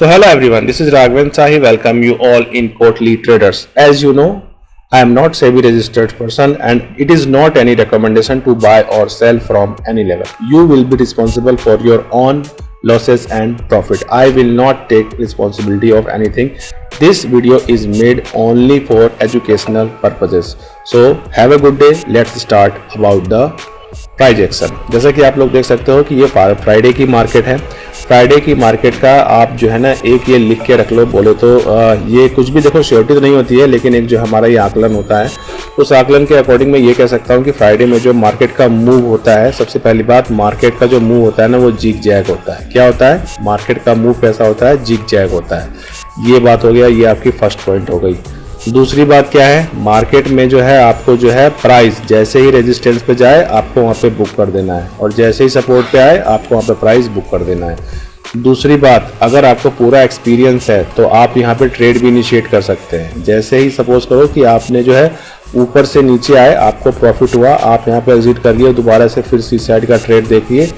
So hello everyone, this is Raghavan Sahi. Welcome you all in Courtly Traders. As you know, I am not SEBI registered person and it is not any recommendation to buy or sell from any level. You will be responsible for your own losses and profit. I will not take responsibility of anything. This video is made only for educational purposes. So have a good day. Let's start about the price action. जैसा कि आप लोग देख सकते हो कि ये Friday की मार्केट है। फ्राइडे की मार्केट का आप जो है ना एक ये लिख के रख लो, बोले तो ये कुछ भी देखो श्योरिटी तो नहीं होती है, लेकिन एक जो हमारा ये आकलन होता है उस आकलन के अकॉर्डिंग मैं ये कह सकता हूँ कि फ्राइडे में जो मार्केट का मूव होता है, सबसे पहली बात मार्केट का जो मूव होता है ना वो जिग जैग होता है। क्या होता है? मार्केट का मूव कैसा होता है? जिग जैग होता है। ये बात हो गया, ये आपकी फर्स्ट पॉइंट हो गई। दूसरी बात क्या है? मार्केट में जो है आपको जो है प्राइस जैसे ही रेजिस्टेंस पे जाए आपको वहाँ पे बुक कर देना है और जैसे ही सपोर्ट पे आए आपको वहाँ पे प्राइस बुक कर देना है। दूसरी बात, अगर आपको पूरा एक्सपीरियंस है तो आप यहाँ पे ट्रेड भी इनिशिएट कर सकते हैं। जैसे ही सपोज करो कि आपने जो है ऊपर से नीचे आए, आपको प्रॉफिट हुआ, आप यहाँ पे एग्जिट करिए, दोबारा से फिर सी साइड का ट्रेड देखिए,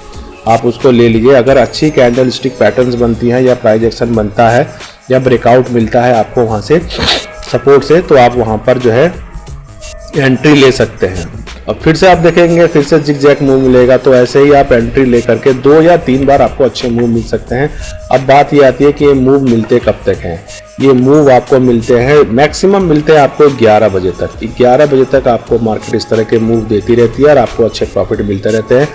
आप उसको ले लीजिए। अगर अच्छी कैंडल स्टिक पैटर्न्स बनती हैं या प्राइस एक्शन बनता है या ब्रेकआउट मिलता है आपको वहाँ से सपोर्ट से, तो आप वहाँ पर जो है एंट्री ले सकते हैं। अब फिर से आप देखेंगे फिर से जिग जैग मूव मिलेगा, तो ऐसे ही आप एंट्री ले करके 2 या 3 बार आपको अच्छे मूव मिल सकते हैं। अब बात ये आती है कि ये मूव मिलते कब तक हैं। ये मूव आपको मिलते हैं, मैक्सिमम मिलते हैं आपको 11 बजे तक। 11 बजे तक आपको मार्केट इस तरह के मूव देती रहती है और आपको अच्छे प्रॉफिट मिलते रहते हैं।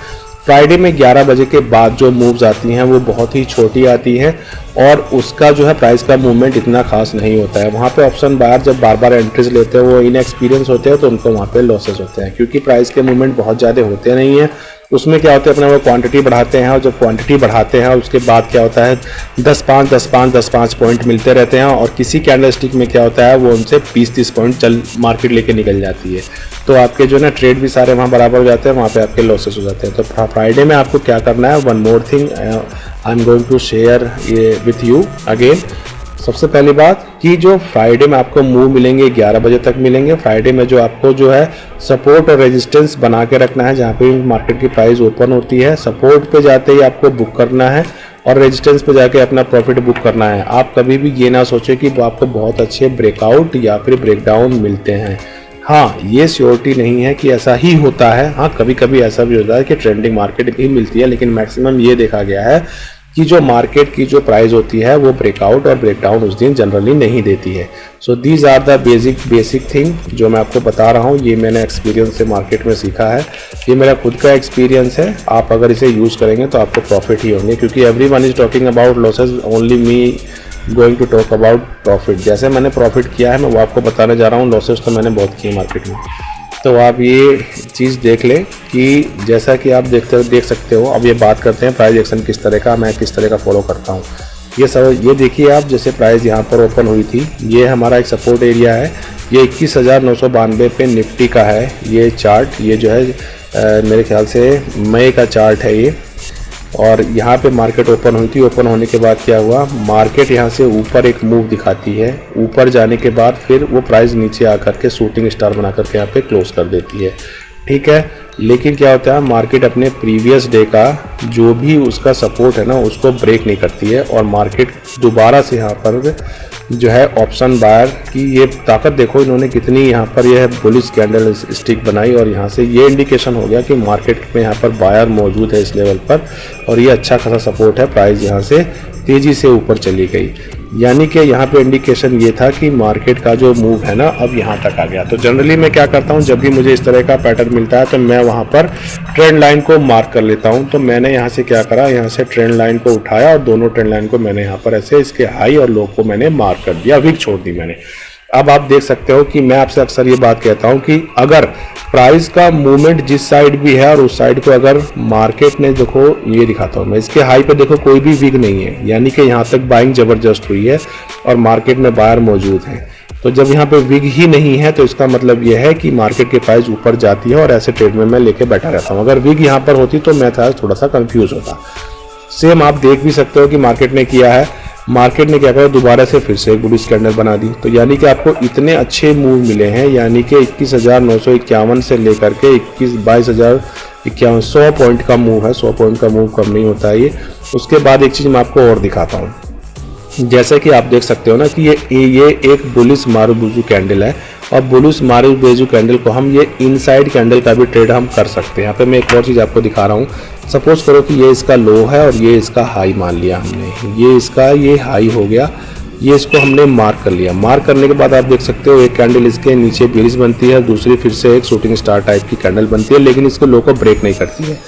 फ्राइडे में 11 बजे के बाद जो मूव्स आती हैं वो बहुत ही छोटी आती हैं और उसका जो है प्राइस का मूवमेंट इतना खास नहीं होता है। वहाँ पे ऑप्शन बायर जब बार बार एंट्रीज लेते हैं वो इनएक्सपीरियंस होते हैं तो उनको वहाँ पे लॉसेस होते हैं, क्योंकि प्राइस के मूवमेंट बहुत ज़्यादा होते नहीं हैं। उसमें क्या होता है, अपना वो क्वांटिटी बढ़ाते हैं और जब क्वांटिटी बढ़ाते हैं उसके बाद क्या होता है 10-5 पॉइंट मिलते रहते हैं और किसी कैंडल स्टिक में क्या होता है वो उनसे 20-30 पॉइंट चल मार्केट लेके निकल जाती है, तो आपके जो ना ट्रेड भी सारे वहाँ बराबर हो जाते हैं, वहाँ पे आपके लॉसेस हो जाते हैं। तो फ्राइडे में आपको क्या करना है, one more thing I am going to share ये विथ यू अगेन। सबसे पहली बात कि जो फ्राइडे में आपको मूव मिलेंगे 11 बजे तक मिलेंगे। फ्राइडे में जो आपको जो है सपोर्ट और रेजिस्टेंस बना के रखना है, जहाँ पे मार्केट की प्राइस ओपन होती है। सपोर्ट पे जाते ही आपको बुक करना है और रेजिस्टेंस पे जाके अपना प्रॉफिट बुक करना है। आप कभी भी ये ना सोचें कि आपको बहुत अच्छे ब्रेकआउट या फिर ब्रेकडाउन मिलते हैं। हाँ, ये श्योरिटी नहीं है कि ऐसा ही होता है। हाँ, कभी कभी ऐसा भी होता है कि ट्रेंडिंग मार्केट भी मिलती है, लेकिन मैक्सिमम ये देखा गया है कि जो मार्केट की जो प्राइस होती है वो ब्रेकआउट और ब्रेकडाउन उस दिन जनरली नहीं देती है। So these are the basic thing जो मैं आपको बता रहा हूँ। ये मैंने एक्सपीरियंस से मार्केट में सीखा है, ये मेरा खुद का एक्सपीरियंस है। आप अगर इसे यूज़ करेंगे तो आपको प्रॉफिट ही होंगे, क्योंकि everyone is talking about losses, only me going to talk about profit. जैसे मैंने प्रॉफिट किया है मैं वो आपको बताने जा रहा हूँ। लॉसेज तो मैंने बहुत किए मार्केट में, तो आप ये चीज़ देख लें कि जैसा कि आप देख सकते हो। अब ये बात करते हैं प्राइस एक्शन किस तरह का, मैं किस तरह का फॉलो करता हूँ। ये देखिए आप, जैसे प्राइस यहाँ पर ओपन हुई थी, ये हमारा एक सपोर्ट एरिया है। ये 21,992 पे निफ्टी का है ये चार्ट। ये जो है मेरे ख्याल से मई का चार्ट है ये। और यहाँ पे मार्केट ओपन हुई थी। ओपन होने के बाद क्या हुआ, मार्केट यहाँ से ऊपर एक मूव दिखाती है, ऊपर जाने के बाद फिर वो प्राइस नीचे आकर के शूटिंग स्टार बना करके यहाँ पे क्लोज कर देती है। ठीक है, लेकिन क्या होता है, मार्केट अपने प्रीवियस डे का जो भी उसका सपोर्ट है ना उसको ब्रेक नहीं करती है और मार्केट दोबारा से यहाँ पर जो है ऑप्शन बायर की ये ताकत देखो इन्होंने कितनी यहाँ पर यह बुलिश कैंडल स्टिक बनाई और यहाँ से ये इंडिकेशन हो गया कि मार्केट में यहाँ पर बायर मौजूद है इस लेवल पर और ये अच्छा खासा सपोर्ट है। प्राइस यहाँ से तेज़ी से ऊपर चली गई, यानी कि यहाँ पे इंडिकेशन ये था कि मार्केट का जो मूव है ना अब यहाँ तक आ गया। तो जनरली मैं क्या करता हूँ, जब भी मुझे इस तरह का पैटर्न मिलता है तो मैं वहाँ पर ट्रेंड लाइन को मार्क कर लेता हूँ। तो मैंने यहाँ से क्या करा, यहाँ से ट्रेंड लाइन को उठाया और दोनों ट्रेंड लाइन को मैंने यहाँ पर ऐसे इसके हाई और लो को मैंने मार्क कर दिया, विक छोड़ दी मैंने। अब आप देख सकते हो कि मैं आपसे अक्सर ये बात कहता हूँ कि अगर प्राइस का मूवमेंट जिस साइड भी है और उस साइड को अगर मार्केट ने, देखो ये दिखाता हूँ मैं, इसके हाई पे देखो कोई भी विग नहीं है, यानी कि यहाँ तक बाइंग जबरदस्त हुई है और मार्केट में बायर मौजूद है। तो जब यहाँ पे विग ही नहीं है तो इसका मतलब यह है कि मार्केट की प्राइस ऊपर जाती है और ऐसे ट्रेड में मैं लेके बैठा रहता हूँ। अगर विग यहाँ पर होती तो मैं था थोड़ा सा कंफ्यूज होता। सेम आप देख भी सकते हो कि मार्केट ने किया है। मार्केट ने क्या करा, दोबारा से फिर से एक बुलिश कैंडल बना दी। तो यानी कि आपको इतने अच्छे मूव मिले हैं, यानी कि 21,951 से लेकर के 22,051 100 पॉइंट का मूव है। 100 पॉइंट का मूव कम नहीं होता है ये। उसके बाद एक चीज़ मैं आपको और दिखाता हूँ। जैसे कि आप देख सकते हो ना कि ये एक बुलिश मारुबुजू कैंडल है, और बुलिश मारुबुजू कैंडल को हम ये इनसाइड कैंडल का भी ट्रेड हम कर सकते हैं। यहाँ पे मैं एक और चीज़ आपको दिखा रहा हूँ। सपोज करो कि ये इसका लो है और ये इसका हाई मान लिया हमने, ये इसका ये हाई हो गया, ये इसको हमने मार्क कर लिया। मार्क करने के बाद आप देख सकते हो एक कैंडल इसके नीचे बेरिश बनती है, दूसरी फिर से एक शूटिंग स्टार टाइप की कैंडल बनती है, लेकिन इसको लो को ब्रेक नहीं करती है।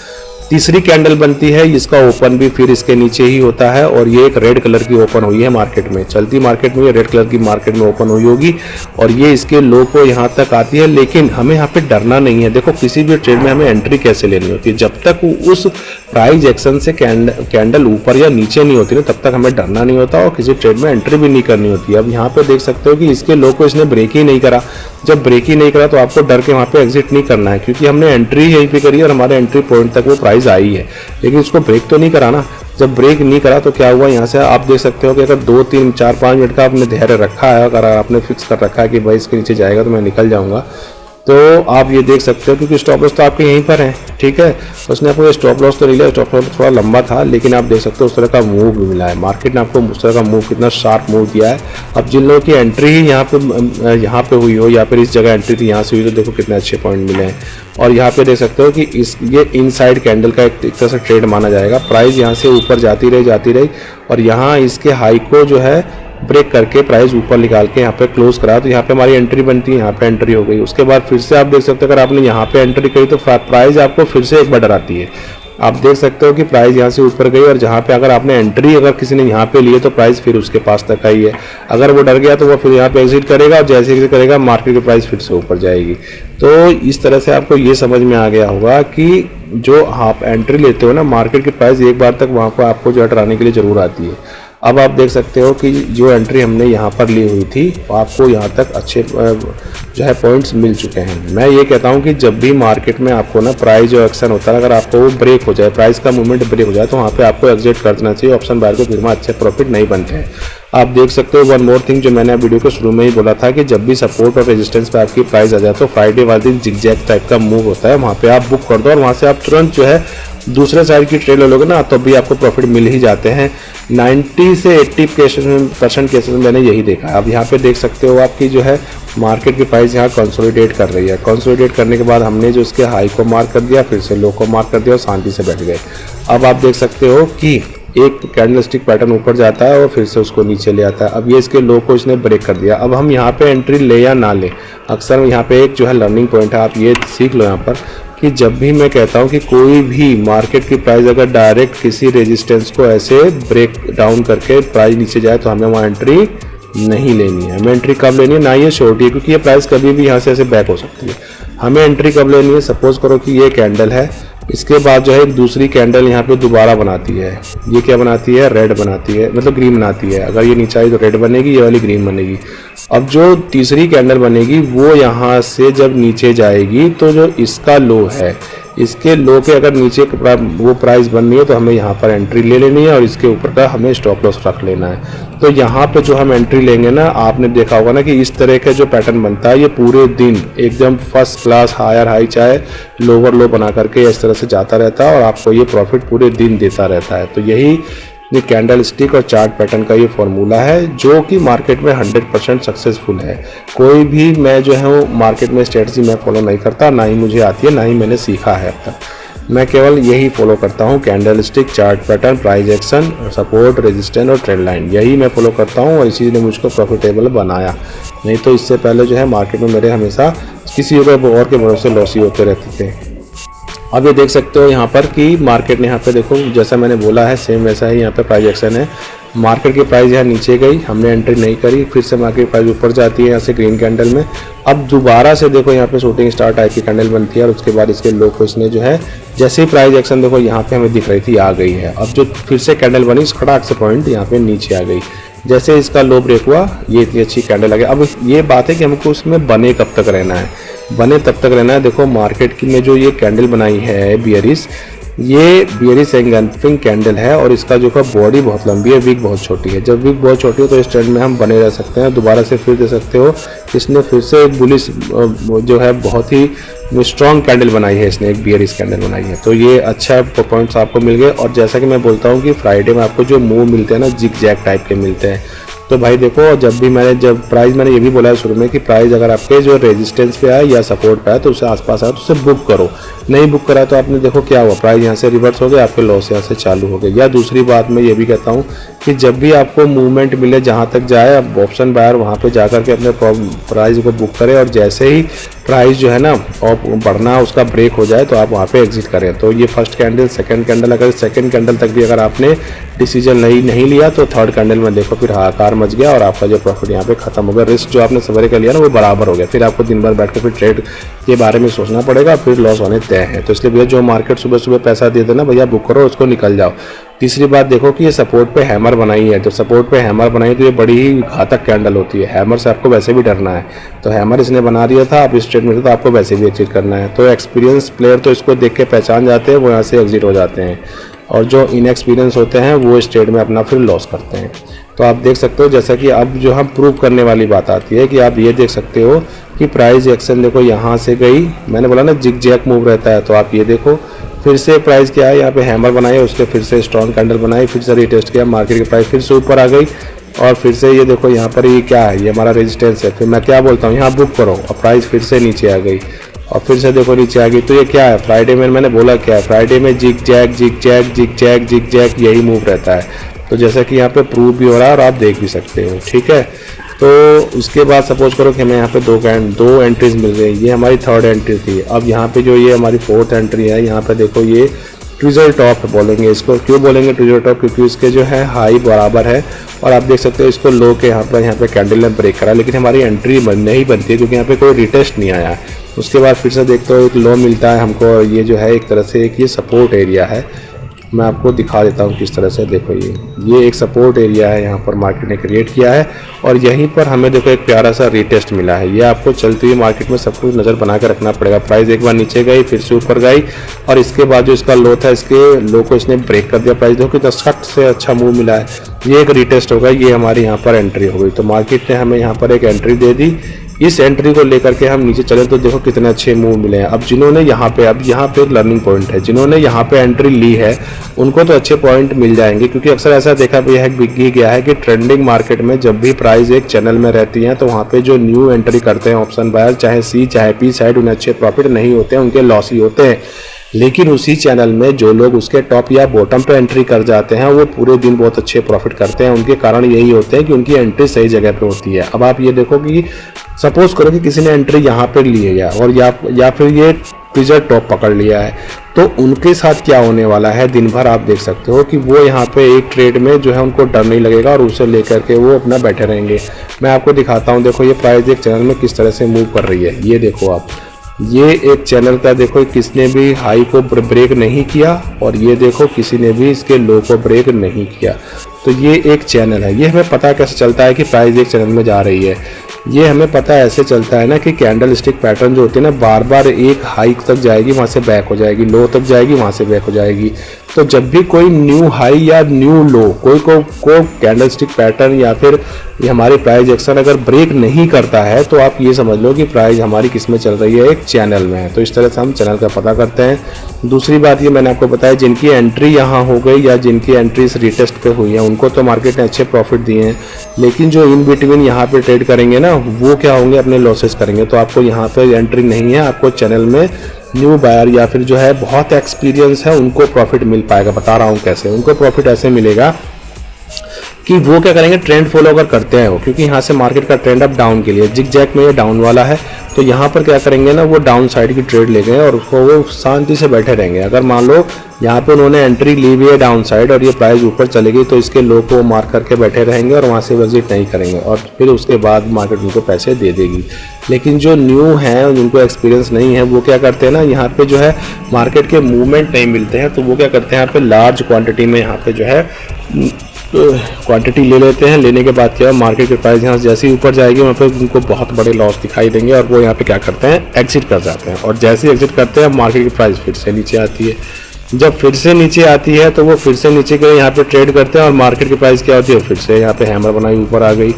तीसरी कैंडल बनती है, इसका ओपन भी फिर इसके नीचे ही होता है, और ये एक रेड कलर की ओपन हुई है मार्केट में, चलती मार्केट में ये रेड कलर की मार्केट में ओपन हुई होगी, और ये इसके लो को यहाँ तक आती है। लेकिन हमें यहाँ पे डरना नहीं है। देखो किसी भी ट्रेड में हमें एंट्री कैसे लेनी होती है, जब तक उस प्राइस एक्शन से कैंडल ऊपर या नीचे नहीं होती ना, तब तक हमें डरना नहीं होता और किसी ट्रेड में एंट्री भी नहीं करनी होती है। अब यहाँ पे देख सकते हो कि इसके लो को इसने ब्रेक ही नहीं करा। जब ब्रेक ही नहीं करा तो आपको डर के वहाँ पे एग्जिट नहीं करना है, क्योंकि हमने एंट्री यहीं पे करी और हमारे एंट्री पॉइंट तक वो प्राइस आई है, लेकिन इसको ब्रेक तो नहीं करा ना। जब ब्रेक नहीं करा तो क्या हुआ, यहाँ से आप देख सकते हो कि अगर 2 3 4 5 मिनट का आपने धैर्य रखा है, अगर आपने फिक्स कर रखा है कि भाई इसके नीचे जाएगा तो मैं निकल जाऊंगा, तो आप ये देख सकते हो, क्योंकि स्टॉप लॉस तो आपके यहीं पर है, ठीक है। उसने आपको स्टॉप लॉस तो नहीं लिया, स्टॉप लॉस थोड़ा लंबा था, लेकिन आप देख सकते हो उस तरह का मूव भी मिला है। मार्केट ने आपको उस तरह का मूव, कितना शार्प मूव दिया है। अब जिन लोगों की एंट्री ही यहाँ पे हुई हो, या फिर इस जगह एंट्री थी यहाँ से हुई, तो देखो कितने अच्छे पॉइंट मिले हैं। और यहाँ पे देख सकते हो कि ये इनसाइड कैंडल का एक तरह से ट्रेड माना जाएगा। प्राइस यहाँ से ऊपर जाती रही, और यहाँ इसके हाई को जो है ब्रेक करके प्राइस ऊपर निकाल के यहाँ पे क्लोज करा, तो यहाँ पे हमारी एंट्री बनती है, यहाँ पे एंट्री हो गई। उसके बाद फिर से आप देख सकते हो अगर आपने यहाँ पे एंट्री करी तो प्राइस आपको फिर से एक बार डराती है। आप देख सकते हो कि प्राइस यहाँ से ऊपर गई, और जहाँ पे अगर आपने एंट्री अगर किसी ने यहाँ पे लिए तो प्राइस फिर उसके पास तक आई है। अगर वो डर गया तो वो फिर यहाँ पे एग्जिट करेगा, और जैसे एग्जिट करेगा मार्केट की प्राइस फिर से ऊपर जाएगी। तो इस तरह से आपको ये समझ में आ गया होगा कि जो आप एंट्री लेते हो ना, मार्केट की प्राइस एक बार तक वहाँ पर आपको जो डराने के लिए जरूर आती है। अब आप देख सकते हो कि जो एंट्री हमने यहाँ पर ली हुई थी, आपको यहाँ तक अच्छे जो है पॉइंट्स मिल चुके हैं। मैं ये कहता हूँ कि जब भी मार्केट में आपको ना प्राइस जो एक्शन होता है, अगर आपको वो ब्रेक हो जाए, प्राइस का मूवमेंट ब्रेक हो जाए, तो वहाँ पे आपको एग्जिट कर देना चाहिए। ऑप्शन बायर को फिर में अच्छे प्रॉफिट नहीं बनते हैं। आप देख सकते हो वन मोर थिंग, जो मैंने वीडियो के शुरू में ही बोला था कि जब भी सपोर्ट और रेजिस्टेंस पे आपकी प्राइस आ जाए तो फ्राइडे वाले दिन जिगजैग टाइप का मूव होता है, वहाँ पे आप बुक कर दो, और वहाँ से आप तुरंत जो है दूसरे साइड की ट्रेड ले लोगे ना, तो भी आपको प्रॉफिट मिल ही जाते हैं। 90 से 80% केसेस में मैंने यही देखा है। अब यहाँ पे देख सकते हो आपकी जो है मार्केट की प्राइस यहाँ कंसोलिडेट कर रही है। कंसोलिडेट करने के बाद हमने जो इसके हाई को मार्क कर दिया, फिर से लो को मार्क कर दिया और शांति से बैठ गए। अब आप देख सकते हो कि एक कैंडलस्टिक पैटर्न ऊपर जाता है और फिर से उसको नीचे ले आता है। अब ये इसके लो को इसने ब्रेक कर दिया। अब हम यहाँ पे एंट्री ले या ना ले, अक्सर यहाँ पे एक जो है लर्निंग पॉइंट है, आप ये सीख लो यहाँ पर कि जब भी मैं कहता हूँ कि कोई भी मार्केट की प्राइस अगर डायरेक्ट किसी रेजिस्टेंस को ऐसे ब्रेक डाउन करके प्राइस नीचे जाए तो हमें वहाँ एंट्री नहीं लेनी है। हमें एंट्री कब लेनी है, ना ये शॉर्ट है, क्योंकि ये प्राइस कभी भी यहाँ से ऐसे बैक हो सकती है। हमें एंट्री कब लेनी है, सपोज करो कि ये कैंडल है, इसके बाद जो है एक दूसरी कैंडल यहाँ पे दोबारा बनाती है। ये क्या बनाती है, रेड बनाती है, मतलब ग्रीन बनाती है। अगर ये नीचे आई तो रेड बनेगी, ये वाली ग्रीन बनेगी। अब जो तीसरी कैंडल बनेगी वो यहाँ से जब नीचे जाएगी तो जो इसका लो है, इसके लो के अगर नीचे वो प्राइस बननी है तो हमें यहाँ पर एंट्री ले लेनी है, और इसके ऊपर का हमें स्टॉप लॉस रख लेना है। तो यहाँ पे जो हम एंट्री लेंगे ना, आपने देखा होगा ना कि इस तरह का जो पैटर्न बनता है ये पूरे दिन एकदम फर्स्ट क्लास हायर हाई चाहे लोअर लो बना करके इस तरह से जाता रहता है, और आपको ये प्रॉफिट पूरे दिन देता रहता है। तो यही ये कैंडल स्टिक और चार्ट पैटर्न का ये फॉर्मूला है जो कि मार्केट में 100% सक्सेसफुल है। कोई भी मैं जो है वो मार्केट में स्ट्रेटजी मैं फॉलो नहीं करता, ना ही मुझे आती है, ना ही मैंने सीखा है अब तक। मैं केवल यही फॉलो करता हूँ, candle stick, chart pattern, price action, support, resistance और ट्रेंड लाइन, यही मैं फॉलो करता हूँ, और इसी ने मुझको प्रॉफिटेबल बनाया। नहीं तो इससे पहले जो है मार्केट में मेरे हमेशा किसी और के भरोसे लॉस ही होते रहते थे। अब ये देख सकते हो यहाँ पर कि मार्केट ने यहाँ पे देखो जैसा मैंने बोला है सेम वैसा ही यहाँ पे प्राइस एक्शन है। मार्केट की प्राइस यहाँ नीचे गई, हमने एंट्री नहीं करी, फिर से मार्केट की प्राइस ऊपर जाती है यहाँ से ग्रीन कैंडल में। अब दोबारा से देखो यहाँ पे शूटिंग स्टार टाइप की कैंडल बनती है, और उसके बाद इसके लो को इसने जो है जैसे ही प्राइस एक्शन देखो यहाँ पे हमें दिख रही थी आ गई है। अब जो फिर से कैंडल बनी खड़ाक से पॉइंट यहाँ पे नीचे आ गई, जैसे इसका लो ब्रेक हुआ ये इतनी अच्छी कैंडल आ गई। अब ये बात है कि हमको उसमें बने कब तक रहना है, बने तब तक रहना है। देखो मार्केट की में जो ये कैंडल बनाई है बियरिश, ये बियरिश एंगल्फिंग कैंडल है और इसका जो है बॉडी बहुत लंबी है, विक बहुत छोटी है। जब विक बहुत छोटी हो तो इस ट्रेंड में हम बने रह सकते हैं। दोबारा से फिर दे सकते हो, इसने फिर से एक बुलिश जो है बहुत ही स्ट्रॉन्ग कैंडल बनाई है, इसने एक बियरिश कैंडल बनाई है। तो ये अच्छा पॉइंट्स आपको मिल गए। और जैसा कि मैं बोलता हूँ कि फ्राइडे में आपको जो मूव मिलते हैं ना, जिग जैग टाइप के मिलते हैं। तो भाई देखो, जब प्राइस मैंने ये भी बोला है शुरू में कि प्राइस अगर आपके जो रेजिस्टेंस पे आए या सपोर्ट पे आए तो उससे आसपास आए तो उसे बुक करो। नहीं बुक करा तो आपने देखो क्या हुआ, प्राइस यहाँ से रिवर्स हो गया, आपके लॉस यहाँ से चालू हो गए। या दूसरी बात मैं ये भी कहता हूँ कि जब भी आपको मूवमेंट मिले जहाँ तक जाए, आप ऑप्शन बायर वहाँ पे जाकर के अपने प्राइस को बुक करें और जैसे ही प्राइस जो है ना और बढ़ना उसका ब्रेक हो जाए तो आप वहाँ पे एग्जिट करें। तो ये फर्स्ट कैंडल, सेकंड कैंडल, अगर सेकंड कैंडल तक भी अगर आपने डिसीजन नहीं लिया तो थर्ड कैंडल में देखो फिर हाहाकार मच गया और आपका जो प्रॉफिट यहाँ पे खत्म हो गया। रिस्क जो आपने सवेरे का लिया ना वो बराबर हो गया। फिर आपको दिन भर बैठ के फिर ट्रेड के बारे में सोचना पड़ेगा, फिर लॉस होने तय है। तो इसलिए भैया जो मार्केट सुबह सुबह पैसा दे देना भैया बुक करो, उसको निकल जाओ। तीसरी बात देखो कि ये सपोर्ट पे हैमर बनाई है। तो सपोर्ट पे हैमर बनाई तो ये बड़ी ही घातक कैंडल होती है। हैमर से आपको वैसे भी डरना है, तो हैमर इसने बना दिया था, आप इस ट्रेड में थे तो आपको वैसे भी एग्जिट करना है। तो एक्सपीरियंस प्लेयर तो इसको देख के पहचान जाते हैं, वो यहाँ से एग्जिट हो जाते हैं। और जो इनएक्सपीरियंस होते हैं वो इस ट्रेड में अपना फिर लॉस करते हैं। तो आप देख सकते हो, जैसा कि अब जो हम प्रूव करने वाली बात आती है कि आप ये देख सकते हो कि प्राइस एक्शन देखो यहाँ से गई, मैंने बोला ना जिग जैग मूव रहता है। तो आप ये देखो फिर से प्राइस क्या है, यहाँ पे हैमर बनाई, उसके फिर से स्ट्रॉन्ग कैंडल बनाई, फिर से रिटेस्ट किया, मार्केट की प्राइस फिर से ऊपर आ गई और फिर से ये देखो यहाँ पर ये क्या है, ये हमारा रेजिस्टेंस है। फिर मैं क्या बोलता हूँ, यहाँ बुक करो और प्राइस फिर से नीचे आ गई और फिर से देखो नीचे आ गई। तो ये क्या है, फ्राइडे में मैंने बोला क्या है, फ्राइडे में zig zag zig zag zig zag zig zag यही मूव रहता है। तो जैसा कि यहाँ पे प्रूव भी हो रहा है और आप देख भी सकते हो, ठीक है। तो उसके बाद सपोज करो कि हमें यहाँ पे दो एंट्रीज मिल गई, ये हमारी थर्ड एंट्री थी। अब यहाँ पे जो ये हमारी फोर्थ एंट्री है, यहाँ पे देखो ये ट्रिजर टॉप बोलेंगे इसको। क्यों बोलेंगे ट्रिजर टॉप, क्योंकि इसके जो है हाई बराबर है और आप देख सकते हो इसको लो के यहाँ पे कैंडल ने ब्रेक करा, लेकिन हमारी एंट्री नहीं बनती है क्योंकि यहाँ पे कोई रिटेस्ट नहीं आया। उसके बाद फिर से देखते हो एक लो मिलता है हमको, ये जो है एक तरह से एक ये सपोर्ट एरिया है। मैं आपको दिखा देता हूँ किस तरह से। देखो ये एक सपोर्ट एरिया है, यहाँ पर मार्केट ने क्रिएट किया है और यहीं पर हमें देखो एक प्यारा सा रीटेस्ट मिला है। ये आपको चलती हुई मार्केट में सब कुछ नज़र बना कर रखना पड़ेगा। प्राइस एक बार नीचे गई, फिर से ऊपर गई और इसके बाद जो इसका लो था, इसके लो को इसने ब्रेक कर दिया। प्राइस देखो कितना सख्त से अच्छा मूव मिला है। ये एक रीटेस्ट होगा, ये हमारी यहाँ पर एंट्री हो गई। तो मार्केट ने हमें यहाँ पर एक एंट्री दे दी। इस एंट्री को लेकर के हम नीचे चले तो देखो कितने अच्छे मूव मिले हैं। अब जिन्होंने यहाँ पे एक लर्निंग पॉइंट है, जिन्होंने यहाँ पे एंट्री ली है उनको तो अच्छे पॉइंट मिल जाएंगे, क्योंकि अक्सर ऐसा देखा गया है कि ट्रेंडिंग मार्केट में जब भी प्राइस एक चैनल में रहती है तो वहाँ पे जो न्यू एंट्री करते हैं ऑप्शन बायर, चाहे सी चाहे पी साइड, उन्हें अच्छे प्रॉफिट नहीं होते हैं, उनके लॉस ही होते हैं। लेकिन उसी चैनल में जो लोग उसके टॉप या बॉटम पे एंट्री कर जाते हैं वो पूरे दिन बहुत अच्छे प्रॉफिट करते हैं। उनके कारण यही होते हैं कि उनकी एंट्री सही जगह पे होती है। अब आप ये देखो कि सपोज करो कि किसी ने एंट्री यहाँ पे ली है और या फिर ये ट्रिजर टॉप पकड़ लिया है, तो उनके साथ क्या होने वाला है दिन भर आप देख सकते हो कि वो यहाँ पे एक ट्रेड में जो है उनको डर नहीं लगेगा और उसे लेकर के वो अपना बैठे रहेंगे। मैं आपको दिखाता हूँ, देखो ये प्राइस एक चैनल में किस तरह से मूव कर रही है। ये देखो आप, ये एक चैनल का देखो किसने भी हाई को ब्रेक नहीं किया और ये देखो किसी ने भी इसके लो को ब्रेक नहीं किया। तो ये एक चैनल है। ये हमें पता कैसे चलता है कि प्राइस एक चैनल में जा रही है, ये हमें पता ऐसे चलता है ना कि कैंडल स्टिक पैटर्न जो होती है ना, बार बार एक हाई तक जाएगी, वहाँ से बैक हो जाएगी, लो तक जाएगी, वहाँ से बैक हो जाएगी। तो जब भी कोई न्यू हाई या न्यू लो कोई को कैंडल स्टिक पैटर्न या फिर ये हमारी प्राइस एक्शन अगर ब्रेक नहीं करता है तो आप ये समझ लो कि प्राइस हमारी किस में चल रही है, एक चैनल में है। तो इस तरह से हम चैनल का पता करते हैं। दूसरी बात ये मैंने आपको बताया, जिनकी एंट्री यहाँ हो गई या जिनकी एंट्री इस रीटेस्ट पे हुई है उनको तो मार्केट ने अच्छे प्रॉफिट दिए हैं, लेकिन जो इन बिटवीन यहाँ पे ट्रेड करेंगे ना वो क्या होंगे, अपने लॉसेस करेंगे। तो आपको यहाँ पे एंट्री नहीं है, आपको चैनल में न्यू बायर या फिर जो है बहुत एक्सपीरियंस है उनको प्रॉफिट मिल पाएगा। बता रहा हूँ कैसे उनको प्रॉफिट ऐसे मिलेगा कि वो क्या करेंगे, ट्रेंड फॉलो अगर करते हैं वो, क्योंकि यहाँ से मार्केट का ट्रेंड अप डाउन के लिए जिग जैग में ये डाउन वाला है, तो यहाँ पर क्या करेंगे ना, वो डाउन साइड की ट्रेड ले गए और उसको वो शांति से बैठे रहेंगे। अगर मान लो यहाँ पे उन्होंने एंट्री ली हुई है डाउन साइड और ये प्राइस ऊपर चली गई तो इसके लो को मार्क करके बैठे रहेंगे और वहाँ से विजिट नहीं करेंगे और फिर उसके बाद मार्केट उनको पैसे दे देगी। लेकिन जो न्यू हैं जिनको एक्सपीरियंस नहीं है वो क्या करते हैं ना, यहाँ पे जो है मार्केट के मूवमेंट नहीं मिलते हैं तो वो क्या करते हैं, यहाँ पे लार्ज क्वांटिटी में यहाँ पे जो है क्वांटिटी ले लेते हैं। लेने के बाद क्या मार्केट की प्राइस यहाँ जैसे ही ऊपर जाएगी वहाँ पे उनको बहुत बड़े लॉस दिखाई देंगे और वो यहाँ पे क्या करते हैं, एग्जिट कर जाते हैं। और जैसे ही एग्जिट करते हैं मार्केट की प्राइस फिर से नीचे आती है। जब फिर से नीचे आती है तो वो फिर से नीचे के लिए यहाँ पे ट्रेड करते हैं और मार्केट की प्राइस क्या होती है, फिर से यहाँ पे हैमर बनाई ऊपर आ गई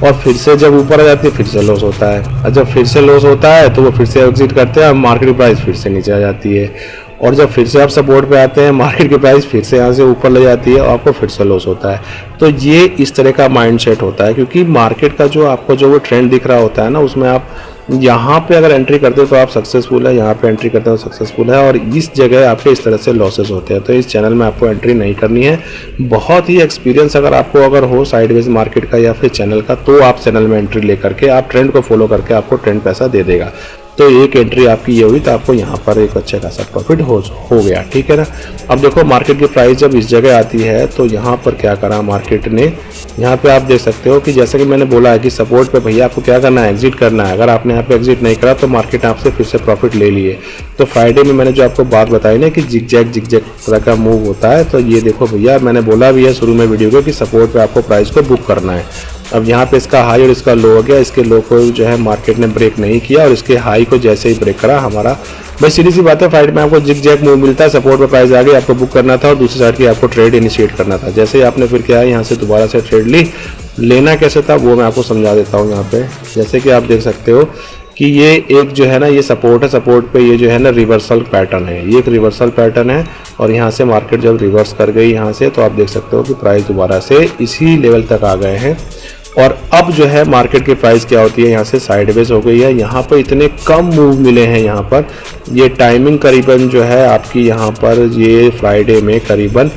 और फिर से जब ऊपर आ जाती है फिर से लॉस होता है, और जब फिर से लॉस होता है तो वो फिर से एग्जिट करते हैं और मार्केट की प्राइस फिर से नीचे आ जाती है, और जब फिर से आप सपोर्ट पे आते हैं मार्केट की प्राइस फिर से यहाँ से ऊपर ले जाती है और आपको फिर से लॉस होता है। तो ये इस तरह का माइंडसेट होता है, क्योंकि मार्केट का जो आपको जो वो ट्रेंड दिख रहा होता है ना, उसमें आप यहाँ पे अगर एंट्री करते हो तो आप सक्सेसफुल है, यहाँ पे एंट्री करते हो सक्सेसफुल है, और इस जगह आपके इस तरह से लॉसेस होते हैं। तो इस चैनल में आपको एंट्री नहीं करनी है। बहुत ही एक्सपीरियंस अगर हो साइडवेज मार्केट का या फिर चैनल का, तो आप चैनल में एंट्री लेकर के आप ट्रेंड को फॉलो करके आपको ट्रेंड पैसा दे देगा। तो एक एंट्री आपकी ये हुई तो आपको यहाँ पर एक अच्छा खासा प्रॉफिट हो गया, ठीक है ना। अब देखो मार्केट की प्राइस जब इस जगह आती है तो यहाँ पर क्या करा मार्केट ने, यहाँ पे आप देख सकते हो कि जैसे कि मैंने बोला है कि सपोर्ट पे भैया आपको क्या करना है, एग्जिट करना है। अगर आपने यहाँ पे एग्जिट नहीं करा तो मार्केट आपसे फिर से प्रॉफिट ले लिए। तो फ्राइडे में मैंने जो आपको बात बताई ना कि जिग जैग तरह का मूव होता है, तो ये देखो भैया मैंने बोला भी है शुरू में वीडियो को कि सपोर्ट पे आपको प्राइस को बुक करना है। अब यहाँ पे इसका हाई और इसका लो हो गया, इसके लो को जो है मार्केट ने ब्रेक नहीं किया और इसके हाई को जैसे ही ब्रेक करा हमारा, भाई सीधी सी बात है, फ्राइडे में आपको जिग जैग मूव मिलता है, सपोर्ट पे प्राइस आ गई, आपको बुक करना था और दूसरी साइड की आपको ट्रेड इनिशिएट करना था। जैसे ही आपने फिर क्या है यहाँ से दोबारा से ट्रेड ली, लेना कैसे था वो मैं आपको समझा देता हूँ। यहाँ पे जैसे कि आप देख सकते हो कि ये एक जो है ना ये सपोर्ट है, सपोर्ट पे ये जो है ना रिवर्सल पैटर्न है, ये एक रिवर्सल पैटर्न है, और यहाँ से मार्केट जब रिवर्स कर गई यहाँ से तो आप देख सकते हो कि प्राइस दोबारा से इसी लेवल तक आ गए हैं। और अब जो है मार्केट की प्राइस क्या होती है, यहाँ से साइडवेज हो गई है। यहाँ पर इतने कम मूव मिले हैं, यहाँ पर ये टाइमिंग करीबन जो है आपकी यहाँ पर ये फ्राइडे में करीबन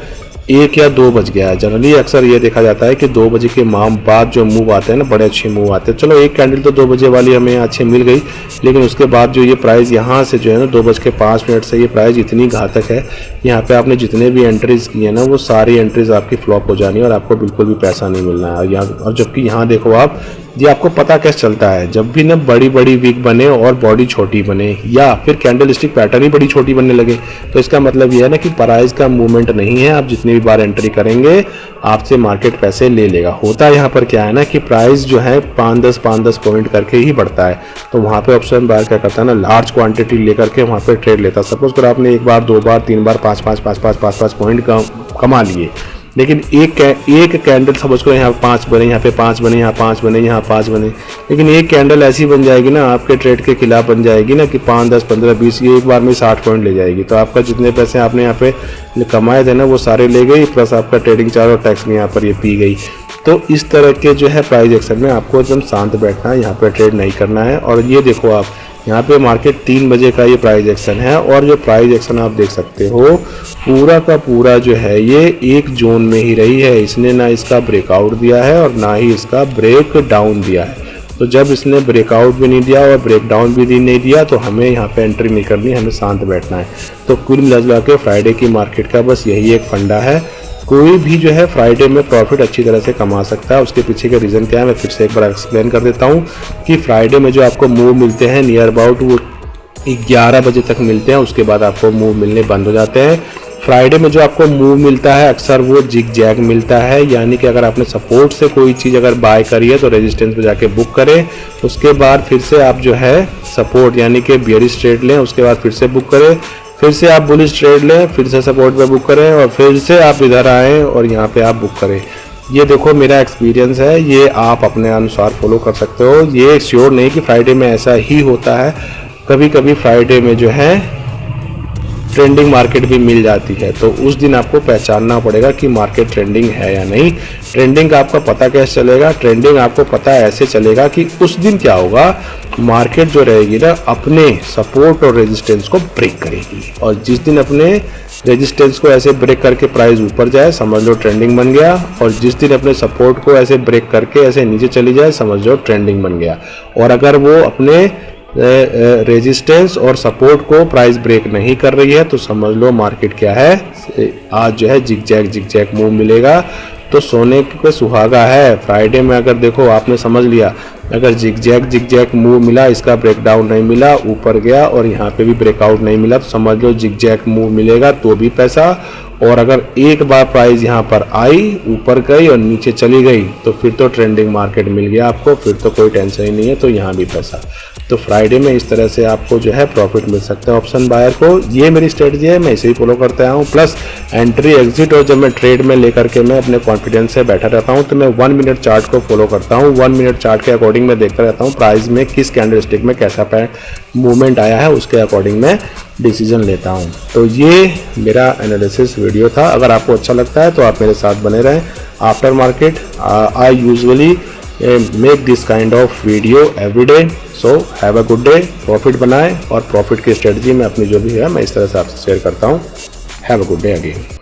1 या 2 बज गया है। जनरली अक्सर ये देखा जाता है कि 2 बजे के बाद जो मूव आते हैं ना, बड़े अच्छे मूव आते हैं। चलो एक कैंडल तो 2 बजे वाली हमें अच्छे मिल गई, लेकिन उसके बाद जो ये प्राइस यहाँ से जो है ना 2:05 से ये प्राइस इतनी घातक है, यहाँ पे आपने जितने भी एंट्रीज किए ना वो सारी एंट्रीज आपकी फ्लॉप हो जानी है और आपको बिल्कुल भी पैसा नहीं मिलना है। और जबकि यहाँ देखो आप, ये आपको पता कैसे चलता है, जब भी ना बड़ी बड़ी वीक बने और बॉडी छोटी बने या फिर कैंडल स्टिक पैटर्न ही बड़ी छोटी बनने लगे, तो इसका मतलब ये है ना कि प्राइस का मूवमेंट नहीं है। आप जितनी भी बार एंट्री करेंगे आपसे मार्केट पैसे ले लेगा। होता है यहाँ पर क्या है ना कि प्राइस जो है 5-10 पॉइंट करके ही बढ़ता है, तो वहाँ पे ऑप्शन बायर क्या करता है ना, लार्ज क्वांटिटी लेकर के वहाँ पे ट्रेड लेता है। सपोज कर आपने 1 बार 2 बार 3 बार 5 पॉइंट कमा लिए, लेकिन एक कैंडल सपोज करो यहाँ 5 बने, यहाँ पे 5 बने, यहाँ 5 बने, यहाँ 5 बने, लेकिन एक कैंडल ऐसी बन जाएगी ना आपके ट्रेड के खिलाफ बन जाएगी ना कि 5, 10, 15, 20 ये एक बार में 60 पॉइंट ले जाएगी। तो आपका जितने पैसे आपने यहाँ पे कमाए थे ना वो सारे ले गई, प्लस आपका ट्रेडिंग चार्ज और टैक्स में यहाँ पर ये पी गई। तो इस तरह के जो है प्राइस एक्शन में आपको एकदम शांत बैठना है, यहाँ पर ट्रेड नहीं करना है। और ये देखो आप यहाँ पे मार्केट 3 बजे का ये प्राइस एक्शन है, और जो प्राइस एक्शन आप देख सकते हो पूरा का पूरा जो है ये एक जोन में ही रही है। इसने ना इसका ब्रेकआउट दिया है और ना ही इसका ब्रेक डाउन दिया है। तो जब इसने ब्रेकआउट भी नहीं दिया और ब्रेक डाउन भी नहीं दिया तो हमें यहाँ पे एंट्री नहीं करनी, हमें शांत बैठना है। तो कुल मिला के फ्राइडे की मार्केट का बस यही एक फंडा है। कोई भी जो है फ्राइडे में प्रॉफिट अच्छी तरह से कमा सकता है। उसके पीछे का रीज़न क्या है मैं फिर से एक बार एक्सप्लेन कर देता हूँ कि फ्राइडे में जो आपको मूव मिलते हैं नियर अबाउट वो 11 बजे तक मिलते हैं, उसके बाद आपको मूव मिलने बंद हो जाते हैं। फ्राइडे में जो आपको मूव मिलता है अक्सर वो जिग जैग मिलता है, यानी कि अगर आपने सपोर्ट से कोई चीज़ अगर बाय करी है तो रेजिस्टेंस पे जाके बुक करें, उसके बाद फिर से आप जो है सपोर्ट यानी कि बियरिश ट्रेड लें, उसके बाद फिर से बुक करें, फिर से आप बुलिश ट्रेड लें, फिर से सपोर्ट पे बुक करें और फिर से आप इधर आएँ और यहाँ पे आप बुक करें। ये देखो मेरा एक्सपीरियंस है, ये आप अपने अनुसार फॉलो कर सकते हो। ये श्योर नहीं कि फ्राइडे में ऐसा ही होता है, कभी कभी फ्राइडे में जो है ट्रेंडिंग मार्केट भी मिल जाती है, तो उस दिन आपको पहचानना पड़ेगा कि मार्केट ट्रेंडिंग है या नहीं। ट्रेंडिंग का आपका पता कैसे चलेगा? ट्रेंडिंग आपको पता ऐसे चलेगा कि उस दिन क्या होगा, मार्केट जो रहेगी ना अपने सपोर्ट और रेजिस्टेंस को ब्रेक करेगी, और जिस दिन अपने रेजिस्टेंस को ऐसे ब्रेक करके प्राइस ऊपर जाए समझ लो ट्रेंडिंग बन गया, और जिस दिन अपने सपोर्ट को ऐसे ब्रेक करके ऐसे नीचे चली जाए समझ लो ट्रेंडिंग बन गया। और अगर वो अपने रेजिस्टेंस और सपोर्ट को प्राइस ब्रेक नहीं कर रही है तो समझ लो मार्केट क्या है, आज जो है जिग जैग मूव मिलेगा। तो सोने पे सुहागा है। फ्राइडे में अगर देखो आपने समझ लिया अगर जिग-जैग मूव मिला, इसका ब्रेकडाउन नहीं मिला, ऊपर गया और यहाँ पे भी ब्रेकआउट नहीं मिला, तो समझ लो जिग-जैग मूव मिलेगा तो भी पैसा। और अगर एक बार प्राइस यहाँ पर आई, ऊपर गई और नीचे चली गई, तो फिर तो ट्रेंडिंग मार्केट मिल गया आपको, फिर तो कोई टेंशन ही नहीं है, तो यहाँ भी पैसा। तो फ्राइडे में इस तरह से आपको जो है प्रॉफिट मिल सकता है ऑप्शन बायर को। ये मेरी स्ट्रेटजी है, मैं इसे ही फॉलो करते आया हूँ। प्लस एंट्री एग्जिट, और जब मैं ट्रेड में लेकर के मैं अपने कॉन्फिडेंस से बैठा रहता हूँ, तो मैं 1 मिनट चार्ट को फॉलो करता हूँ। 1 मिनट चार्ट के अकॉर्डिंग मैं देखता रहता हूँ प्राइस में किस कैंडलस्टिक में कैसा मूवमेंट आया है, उसके अकॉर्डिंग मैं डिसीजन लेता हूँ। तो ये मेरा एनालिसिस वीडियो था। अगर आपको अच्छा लगता है तो आप मेरे साथ बने रहें। After market I usually make this kind of video every day. So have a good day. Profit बनाएं, और प्रॉफिट की स्ट्रेटजी में अपनी जो भी है मैं इस तरह से आपसे शेयर करता हूँ। Have a good day again.